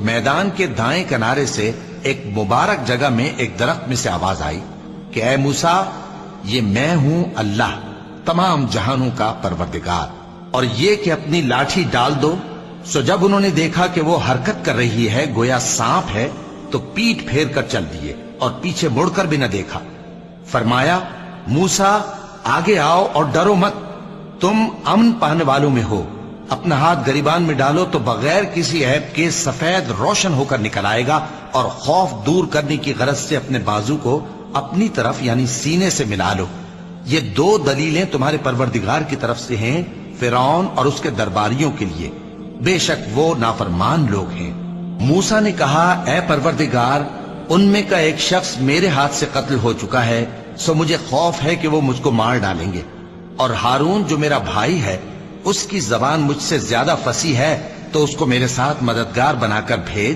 میدان کے دائیں کنارے سے ایک مبارک جگہ میں ایک درخت میں سے آواز آئی کہ اے موسیٰ، یہ میں ہوں اللہ، تمام جہانوں کا پروردگار، اور یہ کہ اپنی لاٹھی ڈال دو۔ سو جب انہوں نے دیکھا کہ وہ حرکت کر رہی ہے گویا سانپ ہے، تو پیٹ پھیر کر چل دیے اور پیچھے مڑ کر بھی نہ دیکھا۔ فرمایا موسیٰ آگے آؤ اور ڈرو مت، تم امن پانے والوں میں ہو۔ اپنا ہاتھ گریبان میں ڈالو تو بغیر کسی عیب کے سفید روشن ہو کر نکل آئے گا، اور خوف دور کرنے کی غرض سے اپنے بازو کو اپنی طرف یعنی سینے سے ملا لو۔ یہ دو دلیلیں تمہارے پروردگار کی طرف سے ہیں فرعون اور اس کے درباریوں کے لیے، بے شک وہ نافرمان لوگ ہیں۔ موسیٰ نے کہا اے پروردگار، ان میں کا ایک شخص میرے ہاتھ سے قتل ہو چکا ہے، سو مجھے خوف ہے کہ وہ مجھ کو مار ڈالیں گے، اور ہارون جو میرا بھائی ہے اس کی زبان مجھ سے زیادہ فصیح ہے، تو اس کو میرے ساتھ مددگار بنا کر بھیج۔